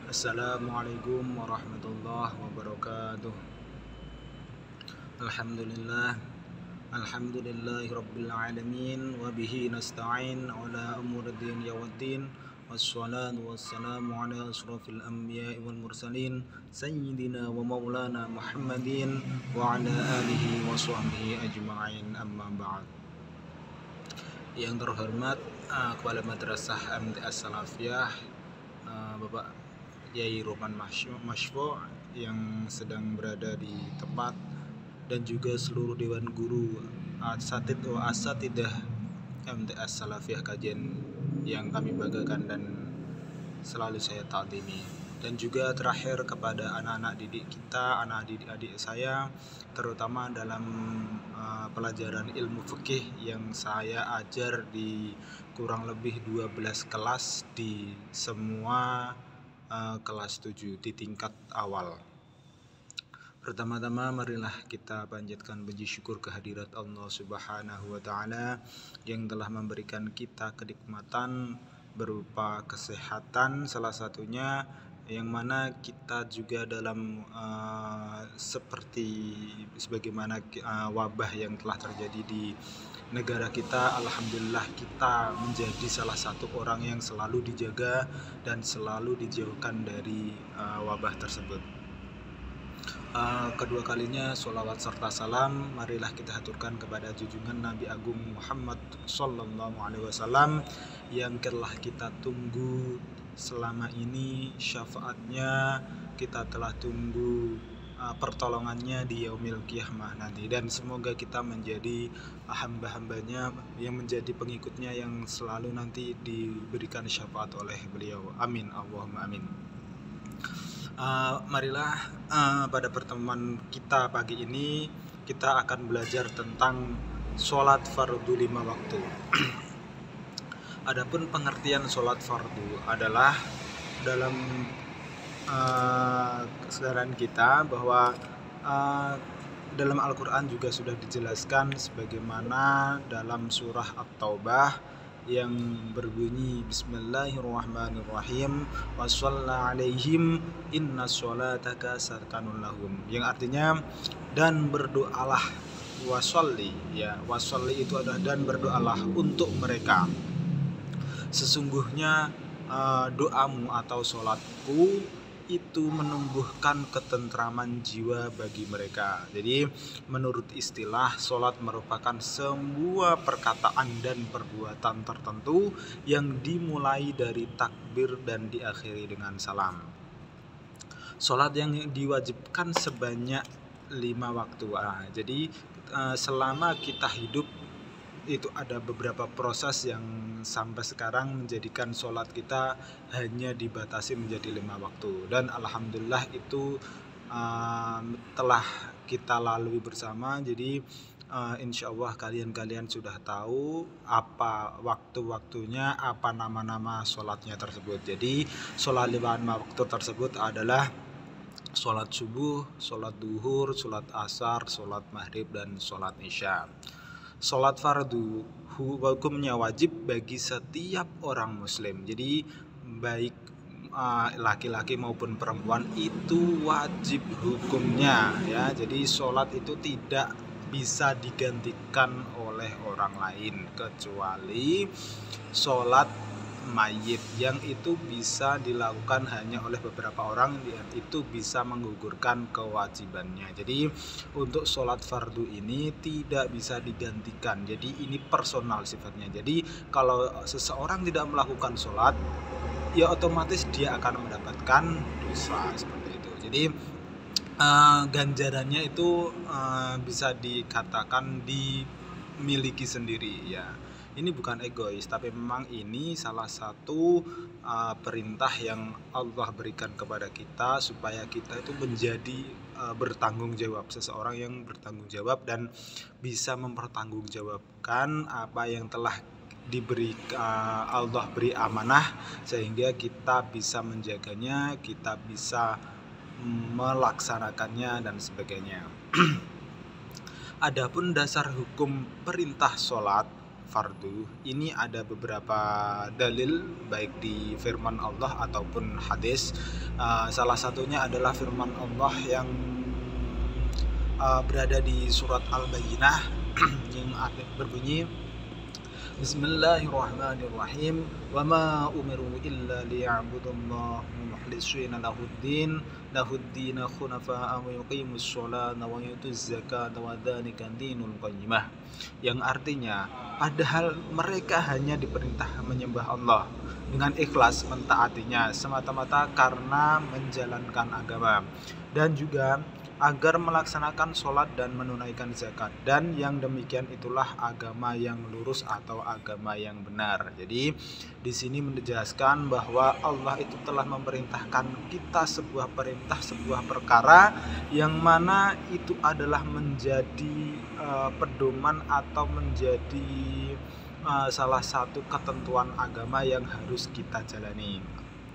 Assalamualaikum warahmatullahi wabarakatuh. Alhamdulillah. Alhamdulillahi rabbil alamin. Wabihi nasta'in ala umuriddin yawaddin. Wassalatu wassalamu ala asrafil anbiya'i wal mursalin Sayyidina wa maulana Muhammadin wa ala alihi wa sahbihi ajma'in, amma ba'd. Yang terhormat Kepala Madrasah MTS Salafiyah, Bapak Yai Roman Mashfo yang sedang berada di tempat, dan juga seluruh Dewan Guru Asatid wa Asatidah MTS Salafiyah Kajen yang kami banggakan dan selalu saya takdimi. Dan juga terakhir kepada anak-anak didik kita, anak adik saya, terutama dalam pelajaran ilmu fikih yang saya ajar di kurang lebih 12 kelas di semua kelas 7 di tingkat awal. Pertama-tama marilah kita panjatkan puji syukur kehadirat Allah Subhanahu wa taala yang telah memberikan kita kenikmatan berupa kesehatan, salah satunya yang mana kita juga dalam sebagaimana wabah yang telah terjadi di negara kita, alhamdulillah kita menjadi salah satu orang yang selalu dijaga dan selalu dijauhkan dari wabah tersebut. Kedua kalinya sholawat serta salam marilah kita haturkan kepada junjungan Nabi Agung Muhammad Sallallahu Alaihi Wasallam yang telah kita tunggu selama ini, syafaatnya kita telah tunggu, pertolongannya di yaumil qiyamah nanti, dan semoga kita menjadi hamba-hambanya yang menjadi pengikutnya yang selalu nanti diberikan syafaat oleh beliau, amin Allahumma amin. Marilah pada pertemuan kita pagi ini kita akan belajar tentang sholat fardu 5 waktu. Adapun pengertian sholat fardu adalah dalam kesadaran kita bahwa dalam Al-Quran juga sudah dijelaskan sebagaimana dalam surah At-Taubah yang berbunyi Bismillahirrahmanirrahim Wassalla alaihim inna sholataka sakanun lahum, yang artinya dan berdoalah, wasolli, ya, wasolli itu adalah dan berdoalah untuk mereka, sesungguhnya doamu atau sholatku itu menumbuhkan ketentraman jiwa bagi mereka. Jadi menurut istilah, sholat merupakan sebuah perkataan dan perbuatan tertentu yang dimulai dari takbir dan diakhiri dengan salam. Sholat yang diwajibkan sebanyak 5 waktu. Jadi selama kita hidup itu ada beberapa proses yang sampai sekarang menjadikan sholat kita hanya dibatasi menjadi 5 waktu, dan alhamdulillah itu telah kita lalui bersama. Jadi insya Allah kalian sudah tahu apa waktu-waktunya, apa nama-nama sholatnya tersebut. Jadi sholat 5 waktu tersebut adalah sholat subuh, sholat duhur, sholat asar, sholat maghrib, dan sholat isya. Sholat fardu hukumnya wajib bagi setiap orang muslim. Jadi baik laki-laki maupun perempuan itu wajib hukumnya, ya. Jadi sholat itu tidak bisa digantikan oleh orang lain kecuali sholat mayit, yang itu bisa dilakukan hanya oleh beberapa orang, dan itu bisa menggugurkan kewajibannya. Jadi untuk sholat fardu ini tidak bisa digantikan, jadi ini personal sifatnya. Jadi kalau seseorang tidak melakukan sholat, ya otomatis dia akan mendapatkan dosa seperti itu. Jadi ganjarannya itu bisa dikatakan dimiliki sendiri, ya. Ini bukan egois, tapi memang ini salah satu perintah yang Allah berikan kepada kita supaya kita itu menjadi bertanggung jawab, seseorang yang bertanggung jawab dan bisa mempertanggungjawabkan apa yang telah diberi Allah beri amanah, sehingga kita bisa menjaganya, kita bisa melaksanakannya dan sebagainya. Adapun dasar hukum perintah sholat fardu. Ini ada beberapa dalil baik di firman Allah ataupun hadis. Salah satunya adalah firman Allah yang berada di surat Al-Bayyinah yang berbunyi Bismillahirrahmanirrahim wa ma umiru illa liya'budullaha mukhlishina lahuddin khunafa'a wa yuqimus sholata wa yutuz zakata wa dzalika dinul qayyimah, yang artinya padahal mereka hanya diperintah menyembah Allah dengan ikhlas mentaatinya semata-mata karena menjalankan agama, dan juga agar melaksanakan sholat dan menunaikan zakat, dan yang demikian itulah agama yang lurus atau agama yang benar. Jadi di sini menjelaskan bahwa Allah itu telah memerintahkan kita sebuah perintah, sebuah perkara yang mana itu adalah menjadi pedoman atau menjadi salah satu ketentuan agama yang harus kita jalani,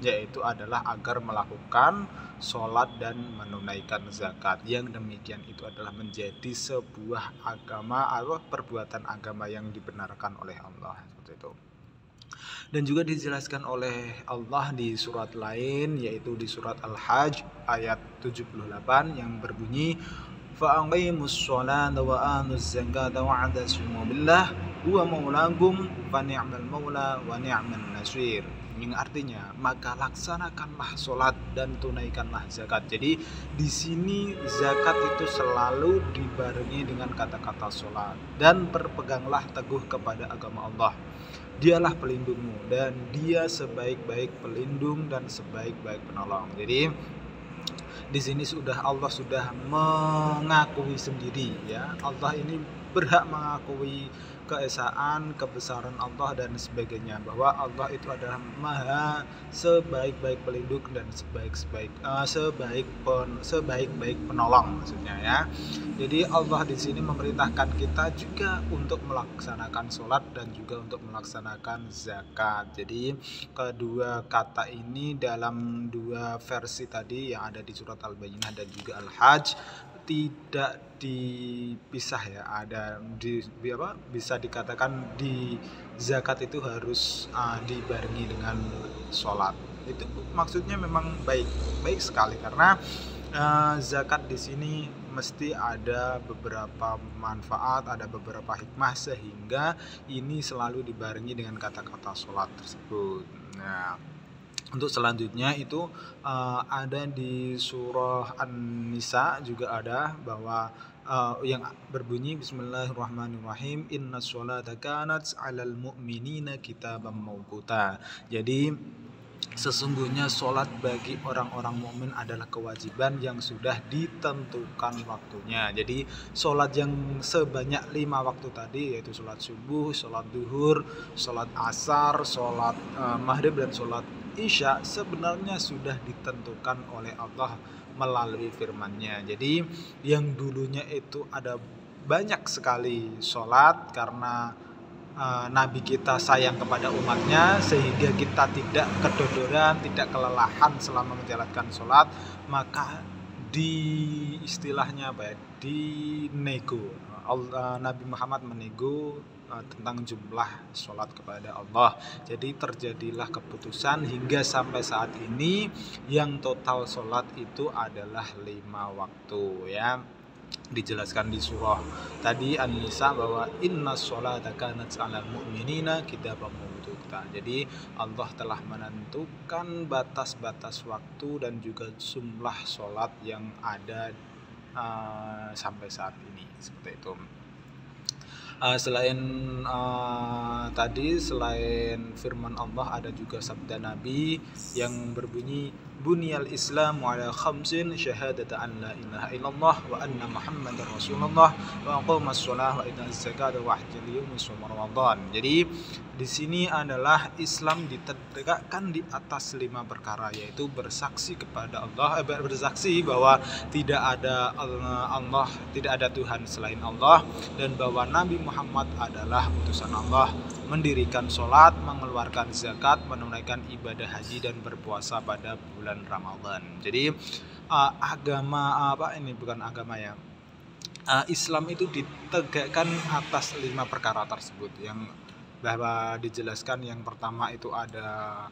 yaitu adalah agar melakukan sholat dan menunaikan zakat. Yang demikian itu adalah menjadi sebuah agama atau perbuatan agama yang dibenarkan oleh Allah, seperti itu. Dan juga dijelaskan oleh Allah di surat lain, yaitu di surat Al-Hajj ayat 78 yang berbunyi fa'aqimus sholata wa atuz zakata wa'tasimu billah huwa maulakum fa ni'mal maula wa ni'man nasir, yang artinya maka laksanakanlah sholat dan tunaikanlah zakat. Jadi di sini zakat itu selalu dibarengi dengan kata-kata sholat, dan berpeganglah teguh kepada agama Allah. Dialah pelindungmu dan dia sebaik-baik pelindung dan sebaik-baik penolong. Jadi di sini Allah sudah mengakui sendiri, ya, Allah ini berhak mengakui keesaan, kebesaran Allah dan sebagainya, bahwa Allah itu adalah maha sebaik-baik pelindung dan sebaik-baik penolong, maksudnya, ya. Jadi Allah di sini memerintahkan kita juga untuk melaksanakan sholat dan juga untuk melaksanakan zakat. Jadi kedua kata ini dalam dua versi tadi yang ada di surat Al-Bayyinah dan juga Al-Hajj tidak dipisah, ya. Ada bisa dikatakan di zakat itu harus dibarengi dengan sholat. Itu maksudnya memang baik sekali, karena zakat di sini mesti ada beberapa manfaat, ada beberapa hikmah, sehingga ini selalu dibarengi dengan kata-kata sholat tersebut. Nah, untuk selanjutnya itu ada di surah An-Nisa juga ada, bahwa yang berbunyi Bismillahirrahmanirrahim innas sholata kanat 'alal mu'minina kitaban mawquta. Jadi sesungguhnya sholat bagi orang-orang mukmin adalah kewajiban yang sudah ditentukan waktunya. Jadi sholat yang sebanyak 5 waktu tadi, yaitu sholat subuh, sholat duhur, sholat asar, sholat maghrib dan sholat isya, sebenarnya sudah ditentukan oleh Allah melalui firman-Nya. Jadi yang dulunya itu ada banyak sekali sholat karena Nabi kita sayang kepada umatnya, sehingga kita tidak kedodoran, tidak kelelahan selama menjalankan sholat, maka istilahnya dinego. Nabi Muhammad menego tentang jumlah sholat kepada Allah. Jadi terjadilah keputusan hingga sampai saat ini yang total sholat itu adalah 5 waktu, ya. Dijelaskan di surah tadi An-Nisa bahwa innas sholata kanat 'alal mu'minina kitaban mawquta. Jadi Allah telah menentukan batas-batas waktu dan juga jumlah sholat yang ada sampai saat ini, seperti itu. Selain firman Allah, ada juga sabda Nabi yang berbunyi Bunyal Islamu ala khamsin syahadata an la ilaha illallah wa anna Muhammadar Rasulullah wa aqamas shalah wa ita'az zakata wa hajjal yawmus Ramadan. Jadi di sini adalah Islam ditegakkan di atas 5 perkara, yaitu bersaksi kepada Allah, bersaksi bahwa tidak ada Allah, tidak ada Tuhan selain Allah, dan bahwa Nabi Muhammad adalah utusan Allah, mendirikan sholat, mengeluarkan zakat, menunaikan ibadah haji dan berpuasa pada bulan Ramadan. Jadi Islam itu ditegakkan atas 5 perkara tersebut, yang bahwa dijelaskan yang pertama itu ada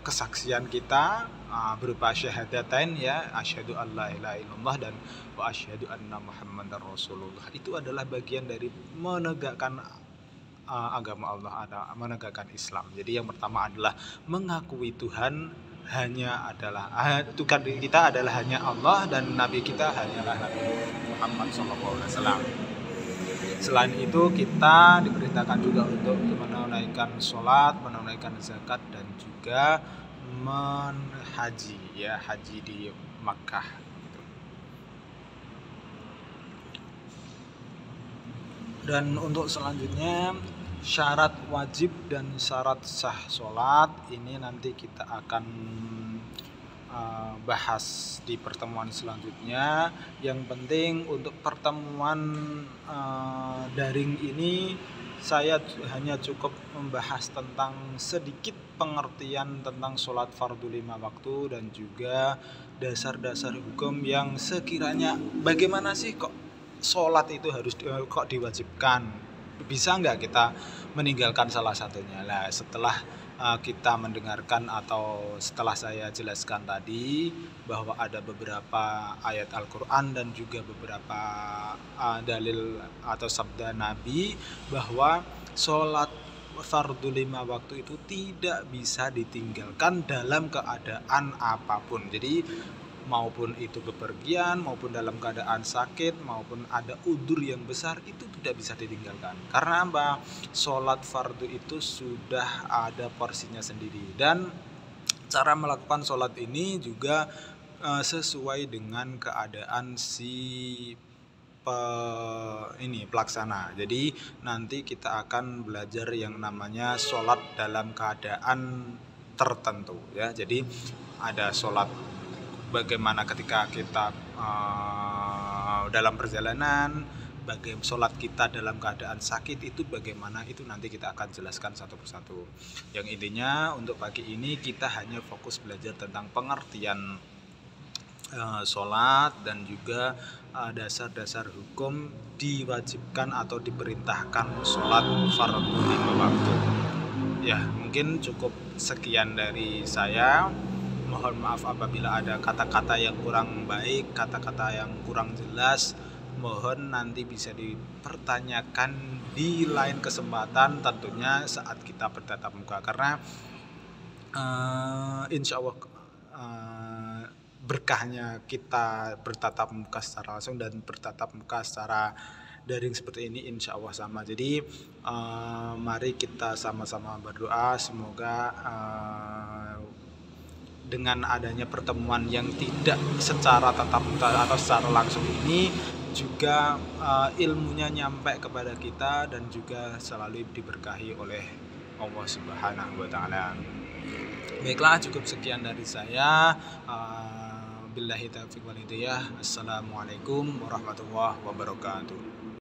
kesaksian kita berupa syahadatain ya, asyhadu alla ilaha illallah dan wa asyhadu anna muhammadar rasulullah. Itu adalah bagian dari menegakkan agama Allah, ada menegakkan Islam. Jadi yang pertama adalah mengakui Tuhan Tuhan kita adalah hanya Allah dan Nabi kita hanyalah Nabi Muhammad SAW. Selain itu kita diperintahkan juga untuk menunaikan sholat, menunaikan zakat dan juga haji di Makkah. Dan untuk selanjutnya syarat wajib dan syarat sah sholat ini nanti kita akan bahas di pertemuan selanjutnya. Yang penting untuk pertemuan daring ini saya hanya cukup membahas tentang sedikit pengertian tentang sholat fardu 5 waktu dan juga dasar-dasar hukum yang sekiranya bagaimana sih kok sholat itu harus kok diwajibkan, bisa nggak kita meninggalkan salah satunya. Nah setelah kita mendengarkan atau setelah saya jelaskan tadi bahwa ada beberapa ayat Al-Quran dan juga beberapa dalil atau sabda Nabi bahwa sholat fardu 5 waktu itu tidak bisa ditinggalkan dalam keadaan apapun. Jadi maupun itu bepergian, maupun dalam keadaan sakit, maupun ada udzur yang besar, itu tidak bisa ditinggalkan. Karena apa? Sholat fardu itu sudah ada porsinya sendiri. Dan cara melakukan sholat ini juga sesuai dengan keadaan pelaksana. Jadi nanti kita akan belajar yang namanya sholat dalam keadaan tertentu ya. Jadi ada sholat bagaimana ketika kita dalam perjalanan, bagaimana sholat kita dalam keadaan sakit itu bagaimana, itu nanti kita akan jelaskan satu persatu. Yang intinya untuk pagi ini kita hanya fokus belajar tentang pengertian sholat dan juga dasar-dasar hukum diwajibkan atau diperintahkan sholat fardu 5 waktu. Ya mungkin cukup sekian dari saya. Mohon maaf apabila ada kata-kata yang kurang baik, kata-kata yang kurang jelas. Mohon nanti bisa dipertanyakan di lain kesempatan, tentunya saat kita bertatap muka. Karena insya Allah berkahnya kita bertatap muka secara langsung dan bertatap muka secara daring seperti ini insya Allah sama. Jadi mari kita sama-sama berdoa semoga dengan adanya pertemuan yang tidak secara tatap muka atau secara langsung ini juga ilmunya nyampe kepada kita dan juga selalu diberkahi oleh Allah Subhanahu wa taala. Baiklah, cukup sekian dari saya. Billahi taufiq wal hidayah. Assalamualaikum warahmatullahi wabarakatuh.